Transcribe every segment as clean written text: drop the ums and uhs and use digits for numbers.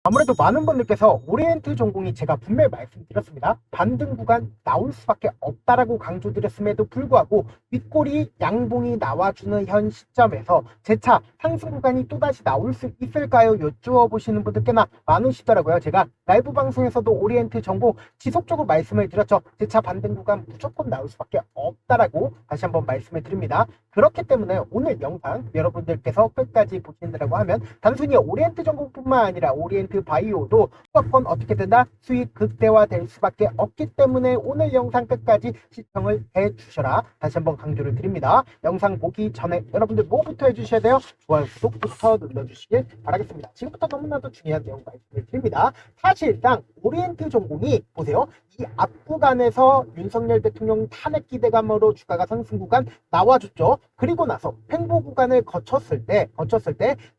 아무래도 많은 분들께서 오리엔트 전공이 제가 분명히 말씀드렸습니다. 반등 구간 나올 수밖에 없다라고 강조드렸음에도 불구하고 윗꼬리 양봉이 나와주는 현 시점에서 재차 상승 구간이 또다시 나올 수 있을까요? 여쭈어 보시는 분들 꽤나 많으시더라고요. 제가 라이브 방송에서도 오리엔트 전공 지속적으로 말씀을 드렸죠. 재차 반등 구간 무조건 나올 수밖에 없다라고 다시 한번 말씀을 드립니다. 그렇기 때문에 오늘 영상 여러분들께서 끝까지 보시느라고 하면 단순히 오리엔트 전공뿐만 아니라 오리엔트 바이오도 무조건 어떻게 된다? 수익 극대화될 수밖에 없기 때문에 오늘 영상 끝까지 시청을 해주셔라. 다시 한번 강조를 드립니다. 영상 보기 전에 여러분들 뭐부터 해주셔야 돼요? 좋아요, 구독부터 눌러주시길 바라겠습니다. 지금부터 너무나도 중요한 내용 말씀을 드립니다. 사실상 오리엔트 전공이 보세요. 이 앞구간에서 윤석열 대통령 탄핵 기대감으로 주가가 상승 구간 나와줬죠. 그리고 나서 횡보 구간을 거쳤을 때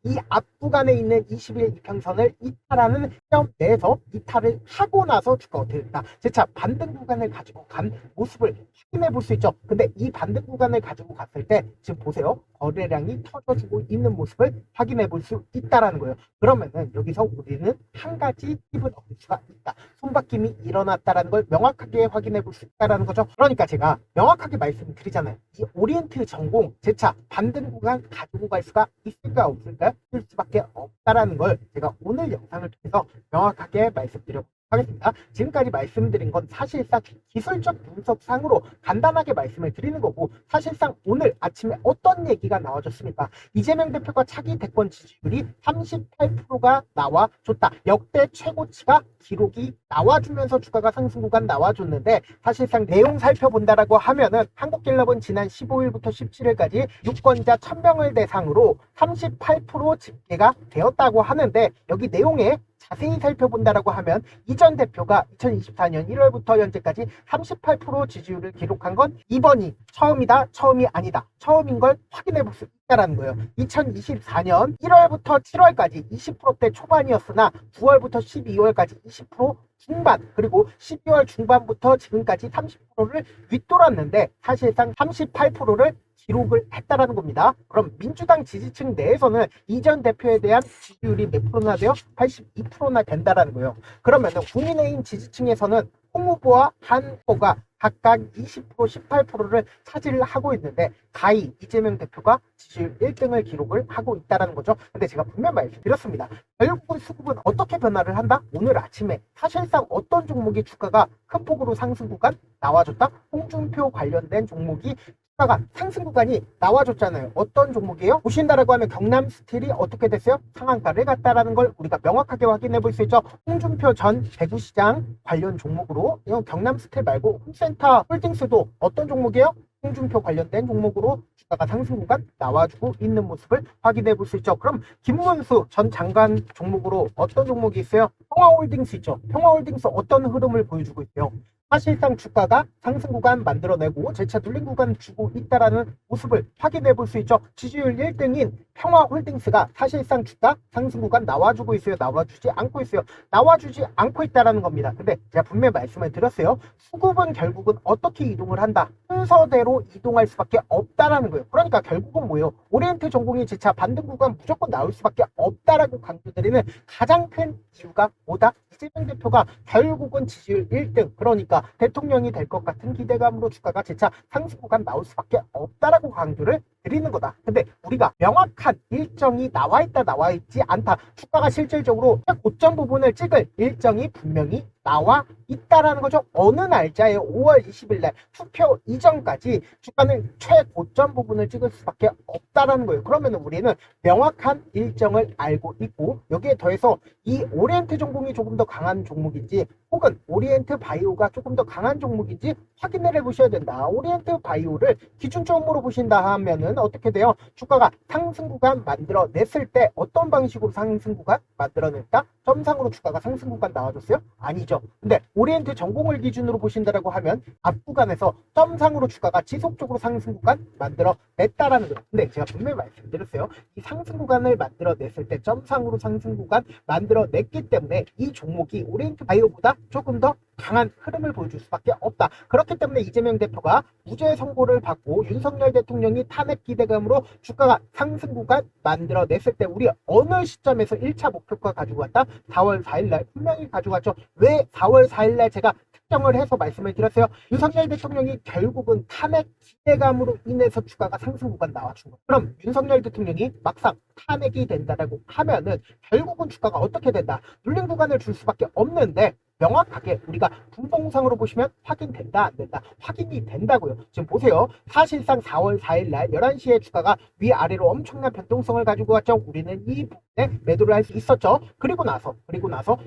이 앞구간에 있는 20일 이평선을 이탈하는 시점 내에서 이탈을 하고 나서 주가 어떻게 됐다. 재차 반등 구간을 가지고 간 모습을 확인해 볼 수 있죠. 근데 이 반등 구간을 가지고 갔을 때 지금 보세요. 거래량이 터져주고 있는 모습을 확인해 볼 수 있다라는 거예요. 그러면은 여기서 우리는 한 가지 팁을 얻을 수가 있다. 손바뀜이 일어났다라는 걸 명확하게 확인해 볼 수 있다라는 거죠. 그러니까 제가 명확하게 말씀드리잖아요. 이 오리엔트 전공 재차 반등 구간 가지고 갈 수가 있을까 없을까? 있을 수밖에 없다라는 걸 제가 오늘 영상을 통해서 명확하게 말씀드렸고 하겠습니다. 지금까지 말씀드린 건 사실상 기술적 분석상으로 간단하게 말씀을 드리는 거고, 사실상 오늘 아침에 어떤 얘기가 나와줬습니까? 이재명 대표가 차기 대권 지지율이 38%가 나와줬다. 역대 최고치가 기록이 나와주면서 주가가 상승 구간 나와줬는데, 사실상 내용 살펴본다라고 하면은 한국갤럽은 지난 15일부터 17일까지 유권자 1000명을 대상으로 38% 집계가 되었다고 하는데, 여기 내용에 자세히 살펴본다라고 하면 이전 대표가 2024년 1월부터 현재까지 38% 지지율을 기록한 건 이번이 처음이다, 처음이 아니다, 처음인 걸 확인해 볼 수 있다라는 거예요. 2024년 1월부터 7월까지 20%대 초반이었으나 9월부터 12월까지 20% 중반, 그리고 12월 중반부터 지금까지 30%를 윗돌았는데 사실상 38%를 기록을 했다라는 겁니다. 그럼 민주당 지지층 내에서는 이전 대표에 대한 지지율이 몇 프로나 돼요? 82%나 된다라는 거예요. 그러면은 국민의힘 지지층에서는 홍 후보와 한 후보가 각각 20%, 18%를 차지를 하고 있는데 가히 이재명 대표가 지지율 1등을 기록을 하고 있다는 거죠. 근데 제가 분명 말씀드렸습니다. 결국은 수급은 어떻게 변화를 한다? 오늘 아침에 사실상 어떤 종목이 주가가 큰 폭으로 상승 구간 나와줬다? 홍준표 관련된 종목이 주가가 상승 구간이 나와줬잖아요. 어떤 종목이에요? 보신다라고 하면 경남 스틸이 어떻게 됐어요? 상한가를 갔다라는 걸 우리가 명확하게 확인해 볼 수 있죠. 홍준표 전 대구시장 관련 종목으로, 경남 스틸 말고 홈센터 홀딩스도 어떤 종목이에요? 홍준표 관련된 종목으로 주가가 상승 구간 나와주고 있는 모습을 확인해 볼 수 있죠. 그럼 김문수 전 장관 종목으로 어떤 종목이 있어요? 평화홀딩스 있죠. 평화홀딩스 어떤 흐름을 보여주고 있어요? 사실상 주가가 상승 구간 만들어내고 재차 눌린 구간 주고 있다라는 모습을 확인해 볼 수 있죠. 지지율 1등인 평화홀딩스가 사실상 주가 상승 구간 나와주고 있어요? 나와주지 않고 있어요? 나와주지 않고 있다라는 겁니다. 근데 제가 분명히 말씀을 드렸어요. 수급은 결국은 어떻게 이동을 한다? 순서대로 이동할 수밖에 없다라는 거예요. 그러니까 결국은 뭐예요? 오리엔트 전공이 재차 반등 구간 무조건 나올 수밖에 없다라고 강조드리는 가장 큰 이유가 뭐다? 이재명 대표가 결국은 지지율 1등, 그러니까 대통령이 될 것 같은 기대감으로 주가가 재차 상승 구간 나올 수밖에 없다라고 강조를 드리는 거다. 근데 우리가 명확한 일정이 나와 있다, 나와 있지 않다, 주가가 실질적으로 고점 부분을 찍을 일정이 분명히 나와 있다라는 거죠. 어느 날짜에 5월 20일 날 투표 이전까지 주가는 최고점 부분을 찍을 수밖에 없다라는 거예요. 그러면 우리는 명확한 일정을 알고 있고, 여기에 더해서 이 오리엔트 전공이 조금 더 강한 종목인지 혹은 오리엔트 바이오가 조금 더 강한 종목인지 확인을 해보셔야 된다. 오리엔트 바이오를 기준점으로 보신다 하면은 어떻게 돼요? 주가가 상승 구간 만들어냈을 때 어떤 방식으로 상승 구간 만들어냈다? 점상으로 주가가 상승 구간 나와줬어요? 아니죠. 맞죠? 근데 오리엔트 전공을 기준으로 보신다라고 하면 앞 구간에서 점상으로 주가가 지속적으로 상승 구간 만들어 냈다라는 거예요. 근데 제가 분명히 말씀드렸어요. 이 상승 구간을 만들어 냈을 때 점상으로 상승 구간 만들어 냈기 때문에 이 종목이 오리엔트 바이오보다 조금 더 강한 흐름을 보여줄 수밖에 없다. 그렇기 때문에 이재명 대표가 무죄 선고를 받고 윤석열 대통령이 탄핵 기대감으로 주가가 상승 구간 만들어냈을 때 우리 어느 시점에서 1차 목표가 가지고 왔다? 4월 4일날 분명히 가져갔죠. 왜 4월 4일날 제가 특정을 해서 말씀을 드렸어요. 윤석열 대통령이 결국은 탄핵 기대감으로 인해서 주가가 상승 구간 나와준 거예요. 그럼 윤석열 대통령이 막상 탄핵이 된다라고 하면은 결국은 주가가 어떻게 된다? 눌린 구간을 줄 수밖에 없는데 명확하게 우리가 분봉상으로 보시면 확인된다 안 된다? 확인이 된다고요. 지금 보세요. 사실상 4월 4일 날 11시에 주가가 위아래로 엄청난 변동성을 가지고 왔죠. 우리는 이 부분에 매도를 할 수 있었죠. 그리고 나서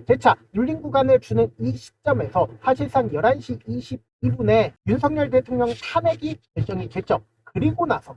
재차 눌린 구간을 주는 이 시점에서 사실상 11시 22분에 윤석열 대통령 탄핵이 결정이 됐죠. 그리고 나서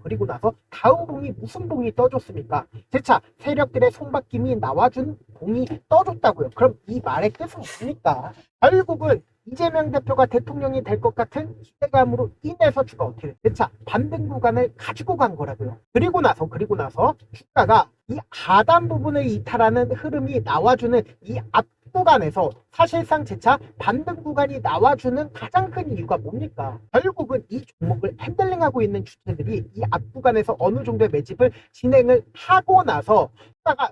다음 봉이 무슨 봉이 떠줬습니까? 재차 세력들의 손바뀜이 나와준 봉이 떠줬다고요. 그럼 이 말의 뜻은 뭡니까? 결국은 이재명 대표가 대통령이 될 것 같은 기대감으로 인해서 주가 어떻게 돼? 재차 반등 구간을 가지고 간 거라고요. 그리고 나서 주가가 이 하단 부분을 이탈하는 흐름이 나와주는 이 앞 구간에서 사실상 재차 반등 구간이 나와주는 가장 큰 이유가 뭡니까? 결국은 이 종목을 핸들링하고 있는 주체들이 이 앞 구간에서 어느 정도의 매집을 진행을 하고 나서 주가가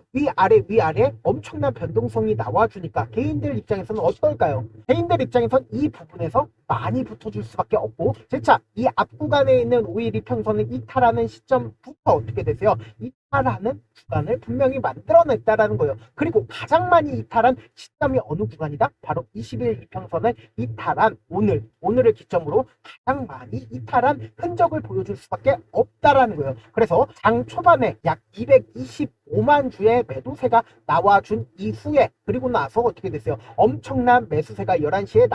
위아래 엄청난 변동성이 나와주니까 개인들 입장에서는 어떨까요? 개인들 입장에선 이 부분에서 많이 붙어줄 수밖에 없고 재차 이 앞 구간에 있는 5일 이평선을 이탈하는 시점부터 어떻게 되세요? 이탈하는 구간을 분명히 만들어냈다라는 거예요. 그리고 가장 많이 이탈한 시점이 어느 구간이다? 바로 20일 이평선을 이탈한 오늘을 기점으로 가장 많이 이탈한 흔적을 보여줄 수밖에 없다라는 거예요. 그래서 장 초반에 약 225만 주의 매도세가 나와준 이후에 그리고 나서 어떻게 됐어요? 엄청난 매수세가 11시에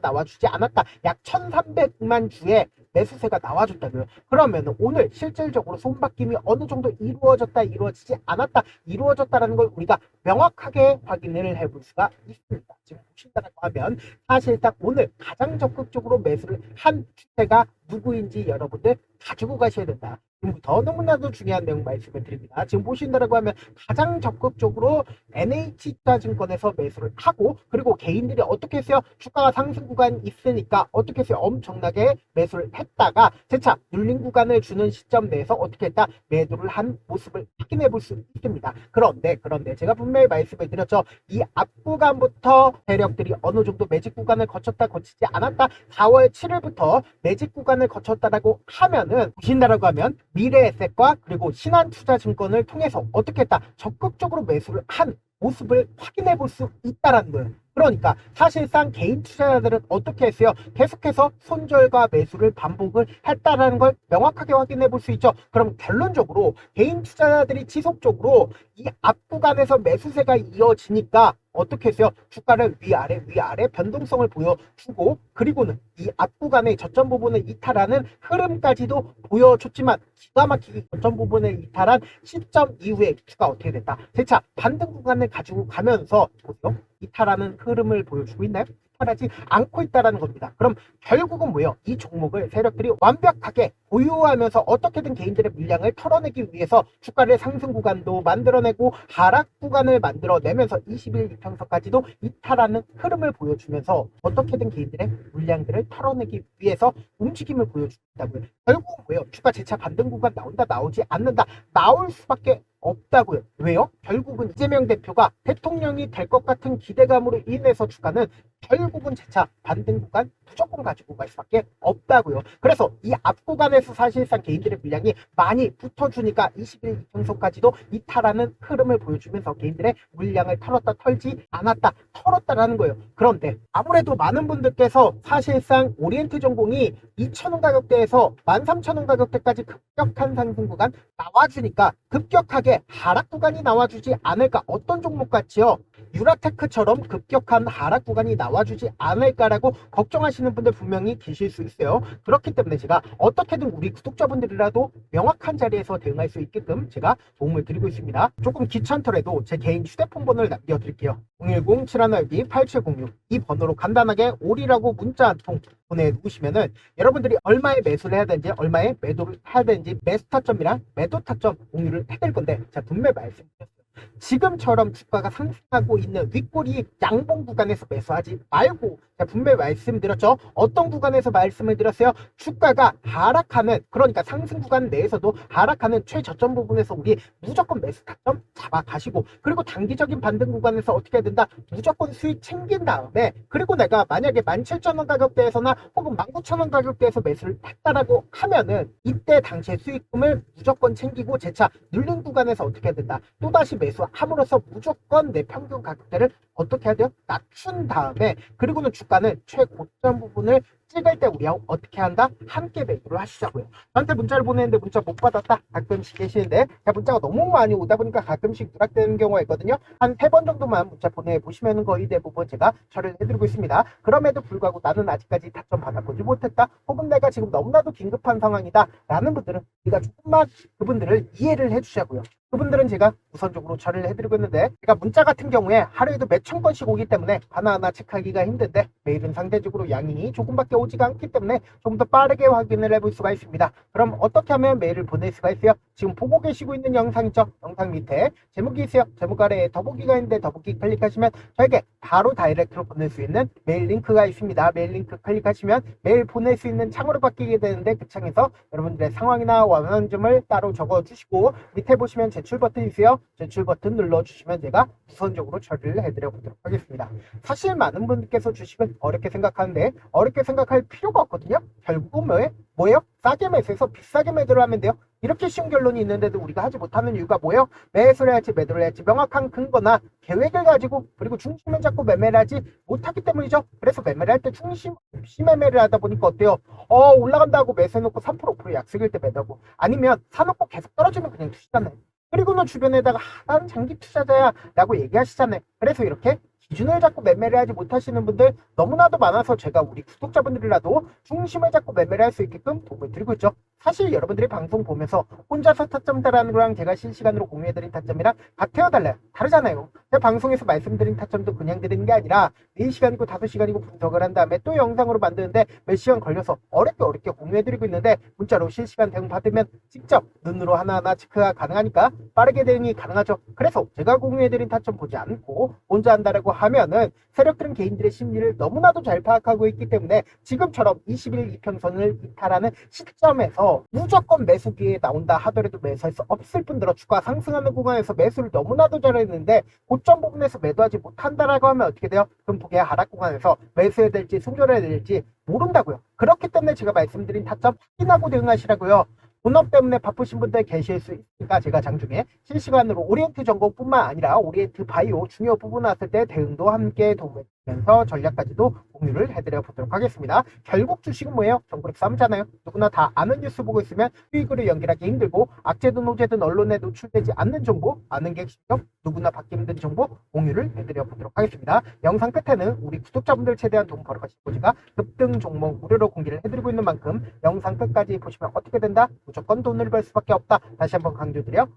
나와주지 않았다. 약 1300만 주의 매수세가 나와줬다고요. 그러면 오늘 실질적으로 손바뀜이 어느 정도 이루어지지 않았다, 이루어졌다라는 걸 우리가 명확하게 확인을 해볼 수가 있습니다. 지금 보신다고 하면 사실상 오늘 가장 적극적으로 매수를 한 주체가 누구인지 여러분들 가지고 가셔야 된다. 지금부터 너무나도 중요한 내용 말씀을 드립니다. 지금 보신다고 하면 가장 적극적으로 NH투자증권에서 매수를 하고 그리고 개인들이 어떻게 했어요? 주가가 상승 구간이 있으니까 어떻게 했어요? 엄청나게 매수를 했다가 재차 눌린 구간을 주는 시점 내에서 어떻게 했다? 매도를 한 모습을 확인해 볼 수 있습니다. 그런데 제가 분명히 말씀을 드렸죠. 이 앞 구간부터 세력들이 어느 정도 매집 구간을 거치지 않았다. 4월 7일부터 매집 구간을 거쳤다라고 하면은 보신다라고 하면 미래에셋과 그리고 신한투자증권을 통해서 어떻게 했다? 적극적으로 매수를 한 모습을 확인해 볼 수 있다라는 거예요. 그러니까 사실상 개인 투자자들은 어떻게 했어요? 계속해서 손절과 매수를 반복을 했다라는 걸 명확하게 확인해 볼 수 있죠. 그럼 결론적으로 개인 투자자들이 지속적으로 이 앞 구간에서 매수세가 이어지니까 어떻게 했어요? 주가를 위아래 변동성을 보여주고 그리고는 이 앞 구간의 저점 부분을 이탈하는 흐름까지도 보여줬지만 기가 막히게 저점 부분을 이탈한 시점 이후에 주가 어떻게 됐다? 재차 반등 구간을 가지고 가면서 보세요. 이탈하는 흐름을 보여주고 있나요? 이탈하지 않고 있다는 겁니다. 그럼 결국은 뭐예요? 이 종목을 세력들이 완벽하게 보유하면서 어떻게든 개인들의 물량을 털어내기 위해서 주가를 상승 구간도 만들어내고 하락 구간을 만들어내면서 20일 이평선까지도 이탈하는 흐름을 보여주면서 어떻게든 개인들의 물량들을 털어내기 위해서 움직임을 보여준다고요. 결국은 뭐예요? 주가 재차 반등 구간 나온다, 나오지 않는다, 나올 수밖에 없다고요. 왜요? 결국은 이재명 대표가 대통령이 될 것 같은 기대감으로 인해서 주가는 결국은 재차 반등 구간 무조건 가지고 갈 수밖에 없다고요. 그래서 이 앞 구간에서 사실상 개인들의 물량이 많이 붙어주니까 20일 이평선까지도 이탈하는 흐름을 보여주면서 개인들의 물량을 털지 않았다, 털었다라는 거예요. 그런데 아무래도 많은 분들께서 사실상 오리엔트 전공이 2,000원 가격대에서 13,000원 가격대까지 급격한 상승 구간 나와주니까 급격하게 하락 구간이 나와주지 않을까? 어떤 종목 같지요? 유라테크처럼 급격한 하락 구간이 나와주지 않을까라고 걱정하시는 분들 분명히 계실 수 있어요. 그렇기 때문에 제가 어떻게든 우리 구독자분들이라도 명확한 자리에서 대응할 수 있게끔 제가 도움을 드리고 있습니다. 조금 귀찮더라도 제 개인 휴대폰 번호를 남겨드릴게요. 010-7112-8706 이 번호로 간단하게 올이라고 문자 한 통 보내주시면은 여러분들이 얼마에 매수를 해야 되는지 얼마에 매도를 해야 되는지 매수 타점이랑 매도 타점 공유를 해드릴 건데 제가 분명히 말씀드렸어요. 지금처럼 주가가 상승하고 있는 윗꼬리 양봉 구간에서 매수하지 말고 제가 분명히 말씀드렸죠. 어떤 구간에서 말씀을 드렸어요? 주가가 하락하는, 그러니까 상승 구간 내에서도 하락하는 최저점 부분에서 우리 무조건 매수 타점 잡아가시고, 그리고 단기적인 반등 구간에서 어떻게 해야 된다? 무조건 수익 챙긴 다음에, 그리고 내가 만약에 17,000원 가격대에서나 혹은 19,000원 가격대에서 매수를 했다라고 하면은 이때 당시의 수익금을 무조건 챙기고 재차 눌린 구간에서 어떻게 해야 된다? 또다시 매수함으로써 무조건 내 평균 가격대를 어떻게 해야 돼요? 낮춘 다음에, 그리고는 주가는 최고점 부분을 찍을 때 우리하고 어떻게 한다? 함께 매도를 하시자고요. 저한테 문자를 보내는데 문자 못 받았다 가끔씩 계시는데, 문자가 너무 많이 오다 보니까 가끔씩 누락되는 경우가 있거든요. 한 3번 정도만 문자 보내보시면 거의 대부분 제가 처리를 해드리고 있습니다. 그럼에도 불구하고 나는 아직까지 타점 받아보지 못했다, 혹은 내가 지금 너무나도 긴급한 상황이다 라는 분들은 우리가 조금만 그분들을 이해를 해주자고요. 그분들은 제가 우선적으로 처리를 해드리고 있는데, 제가 문자 같은 경우에 하루에도 몇천 건씩 오기 때문에 하나하나 체크하기가 힘든데, 메일은 상대적으로 양이 조금밖에 오지가 않기 때문에 좀 더 빠르게 확인을 해볼 수가 있습니다. 그럼 어떻게 하면 메일을 보낼 수가 있어요? 지금 보고 계시고 있는 영상 있죠? 영상 밑에 제목이 있어요. 제목 아래에 더보기가 있는데 더보기 클릭하시면 저에게 바로 다이렉트로 보낼 수 있는 메일 링크가 있습니다. 메일 링크 클릭하시면 메일 보낼 수 있는 창으로 바뀌게 되는데, 그 창에서 여러분들의 상황이나 원하는 점을 따로 적어주시고, 밑에 보시면 제출 버튼이 있어요. 제출 버튼 눌러주시면 제가 우선적으로 처리를 해드려 보도록 하겠습니다. 사실 많은 분들께서 주식은 어렵게 생각하는데 어렵게 생각할 필요가 없거든요. 결국은 뭐예요? 싸게 매수해서 비싸게 매도를 하면 돼요. 이렇게 쉬운 결론이 있는데도 우리가 하지 못하는 이유가 뭐예요? 매수를 해야지 매도를 해야지 명확한 근거나 계획을 가지고, 그리고 중심을 잡고 매매를 하지 못하기 때문이죠. 그래서 매매를 할 때 중심 없이 매매를 하다 보니까 어때요? 올라간다 고 매수해놓고 3% 5% 약속일 때 매도하고, 아니면 사놓고 계속 떨어지면 그냥 투시잖아요. 그리고는 주변에다가 나는 장기 투자자야 라고 얘기하시잖아요. 그래서 이렇게 기준을 잡고 매매를 하지 못하시는 분들 너무나도 많아서 제가 우리 구독자분들이라도 중심을 잡고 매매를 할 수 있게끔 도움을 드리고 있죠. 사실 여러분들이 방송 보면서 혼자서 타점 따라하는 거랑 제가 실시간으로 공유해드린 타점이랑 같아요, 달라요? 다르잖아요. 제가 방송에서 말씀드린 타점도 그냥 드리는 게 아니라 4시간이고 5시간이고 분석을 한 다음에 또 영상으로 만드는데 몇 시간 걸려서 어렵게 공유해드리고 있는데, 문자로 실시간 대응 받으면 직접 눈으로 하나하나 체크가 가능하니까 빠르게 대응이 가능하죠. 그래서 제가 공유해드린 타점 보지 않고 혼자 한다라고 하면은 세력들은 개인들의 심리를 너무나도 잘 파악하고 있기 때문에 지금처럼 20일 이평선을 이탈하는 시점에서 무조건 매수 기회에 나온다 하더라도 매수할 수 없을 뿐더러 주가 상승하는 구간에서 매수를 너무나도 잘했는데 고점 부분에서 매도하지 못한다라고 하면 어떻게 돼요? 그럼 보기에 하락 구간에서 매수해야 될지 손절해야 될지 모른다고요. 그렇기 때문에 제가 말씀드린 타점 확인하고 대응하시라고요. 본업 때문에 바쁘신 분들 계실 수 있으니까 제가 장중에 실시간으로 오리엔트 전공뿐만 아니라 오리엔트 바이오 중요 부분 왔을 때 대응도 함께 도움을 주면서 전략까지도 공유를 해드려 보도록 하겠습니다. 결국 주식은 뭐예요? 정보력 싸움잖아요. 누구나 다 아는 뉴스 보고 있으면 수익으로 연결하기 힘들고, 악재든 호재든 언론에 노출되지 않는 정보, 아는 게 핵심이죠. 누구나 받기 힘든 정보 공유를 해드려 보도록 하겠습니다. 영상 끝에는 우리 구독자분들 최대한 도움 벌어가시고 제가 급등 종목 무료로 공개를 해드리고 있는 만큼 영상 끝까지 보시면 어떻게 된다? 무조건 돈을 벌 수밖에 없다. 다시 한번 강조드려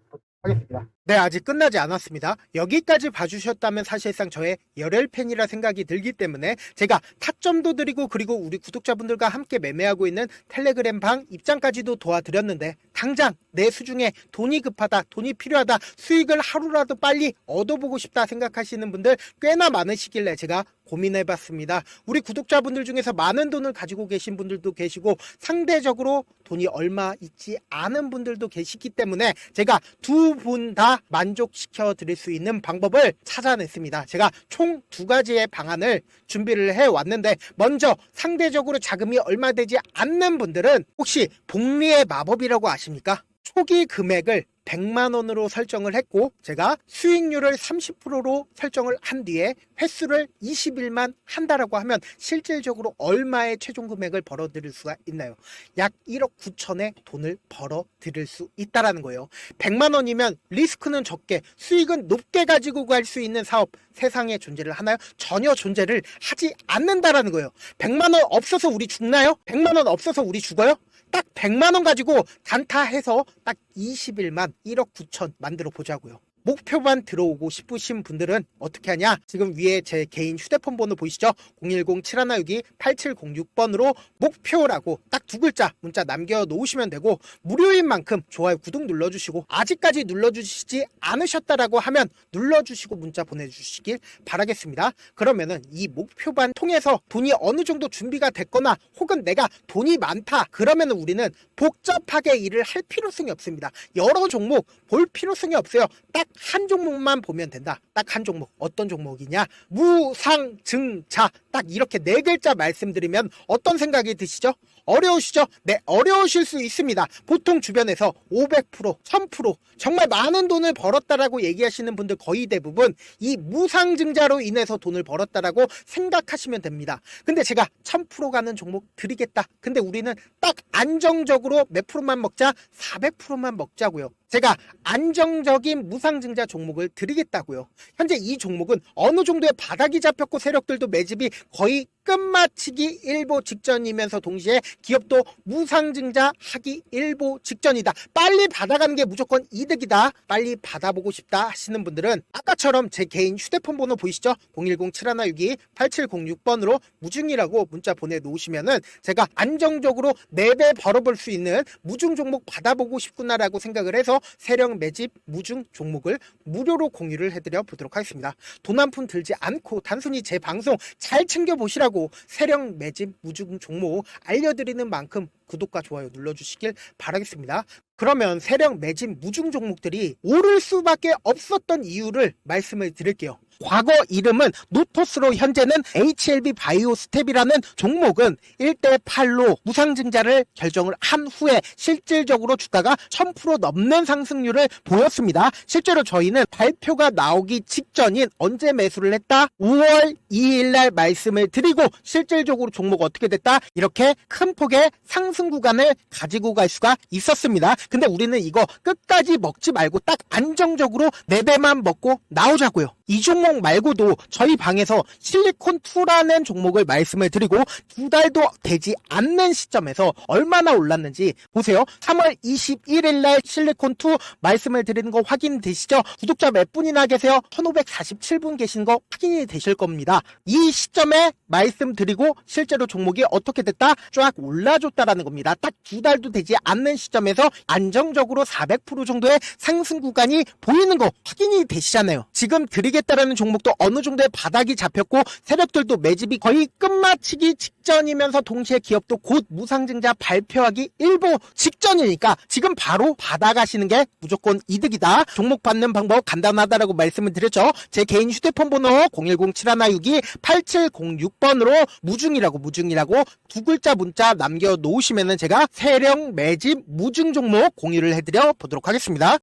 하겠습니다. 네, 아직 끝나지 않았습니다. 여기까지 봐주셨다면 사실상 저의 열혈 팬이라 생각이 들기 때문에 제가 타점도 드리고, 그리고 우리 구독자분들과 함께 매매하고 있는 텔레그램 방 입장까지도 도와드렸는데, 당장 내 수중에 돈이 급하다, 돈이 필요하다, 수익을 하루라도 빨리 얻어보고 싶다 생각하시는 분들 꽤나 많으시길래 제가 고민해봤습니다. 우리 구독자분들 중에서 많은 돈을 가지고 계신 분들도 계시고 상대적으로 돈이 얼마 있지 않은 분들도 계시기 때문에 제가 두 분 다 만족시켜 드릴 수 있는 방법을 찾아냈습니다. 제가 총 2가지의 방안을 준비를 해왔는데, 먼저 상대적으로 자금이 얼마 되지 않는 분들은 혹시 복리의 마법이라고 아십니까? 초기 금액을 100만 원으로 설정을 했고 제가 수익률을 30%로 설정을 한 뒤에 횟수를 20일만 한다라고 하면 실질적으로 얼마의 최종 금액을 벌어들일 수가 있나요? 약 1억 9천의 돈을 벌어들일 수 있다라는 거예요. 100만 원이면 리스크는 적게 수익은 높게 가지고 갈 수 있는 사업 세상에 존재를 하나요? 전혀 존재를 하지 않는다라는 거예요. 100만 원 없어서 우리 죽나요? 100만 원 없어서 우리 죽어요? 딱 100만 원 가지고 단타해서 딱 20일만 1억 9천 만들어 보자고요. 목표만 들어오고 싶으신 분들은 어떻게 하냐? 지금 위에 제 개인 휴대폰 번호 보이시죠? 010-7162-8706번으로 목표라고 딱 두 글자 문자 남겨놓으시면 되고 무료인 만큼 좋아요, 구독 눌러주시고 아직까지 눌러주시지 않으셨다라고 하면 눌러주시고 문자 보내주시길 바라겠습니다. 그러면은 이 목표반 통해서 돈이 어느 정도 준비가 됐거나 혹은 내가 돈이 많다 그러면은 우리는 복잡하게 일을 할 필요성이 없습니다. 여러 종목 볼 필요성이 없어요. 딱 한 종목만 보면 된다. 딱 한 종목. 어떤 종목이냐? 무상증자. 딱 이렇게 네 글자 말씀드리면 어떤 생각이 드시죠? 어려우시죠? 네, 어려우실 수 있습니다. 보통 주변에서 500%, 1000% 정말 많은 돈을 벌었다라고 얘기하시는 분들 거의 대부분 이 무상증자로 인해서 돈을 벌었다라고 생각하시면 됩니다. 근데 제가 1000% 가는 종목 드리겠다. 근데 우리는 딱 안정적으로 몇 프로만 먹자? 400%만 먹자고요. 제가 안정적인 무상증자 종목을 드리겠다고요. 현재 이 종목은 어느 정도의 바닥이 잡혔고 세력들도 매집이 거의 끝마치기 일보 직전이면서 동시에 기업도 무상증자 하기 일보 직전이다. 빨리 받아가는 게 무조건 이득이다. 빨리 받아보고 싶다 하시는 분들은 아까처럼 제 개인 휴대폰 번호 보이시죠? 010-7162-8706번으로 무중이라고 문자 보내놓으시면은 제가 안정적으로 4배 벌어볼 수 있는 무중 종목 받아보고 싶구나라고 생각을 해서 세력 매집 무중 종목을 무료로 공유를 해드려 보도록 하겠습니다. 돈 한 푼 들지 않고 단순히 제 방송 잘 챙겨보시라고 세력 매집 무중 종목 알려드리는 만큼 구독과 좋아요 눌러주시길 바라겠습니다. 그러면 세력 매집 무중 종목들이 오를 수밖에 없었던 이유를 말씀을 드릴게요. 과거 이름은 노토스로 현재는 HLB 바이오스텝이라는 종목은 1대8로 무상증자를 결정을 한 후에 실질적으로 주가가 1000% 넘는 상승률을 보였습니다. 실제로 저희는 발표가 나오기 직전인 언제 매수를 했다? 5월 2일 날 말씀을 드리고 실질적으로 종목 어떻게 됐다? 이렇게 큰 폭의 상승 구간을 가지고 갈 수가 있었습니다. 근데 우리는 이거 끝까지 먹지 말고 딱 안정적으로 4배만 먹고 나오자고요. 이 종목 말고도 저희 방에서 실리콘2라는 종목을 말씀을 드리고 2달도 되지 않는 시점에서 얼마나 올랐는지 보세요. 3월 21일 날 실리콘2 말씀을 드리는 거 확인되시죠? 구독자 몇 분이나 계세요? 1547분 계신 거 확인이 되실 겁니다. 이 시점에 말씀드리고 실제로 종목이 어떻게 됐다? 쫙 올라줬다라는 겁니다. 딱 2달도 되지 않는 시점에서 안정적으로 400% 정도의 상승 구간이 보이는 거 확인이 되시잖아요. 지금 드리겠다라는 종목도 어느 정도의 바닥이 잡혔고 세력들도 매집이 거의 끝마치기 직전이면서 동시에 기업도 곧 무상증자 발표하기 일보 직전이니까 지금 바로 받아가시는 게 무조건 이득이다. 종목 받는 방법 간단하다라고 말씀을 드렸죠. 제 개인 휴대폰 번호 010-7162-8706번으로 무중이라고 두 글자 문자 남겨놓으시면은 제가 세력 매집 무중 종목 공유를 해드려 보도록 하겠습니다.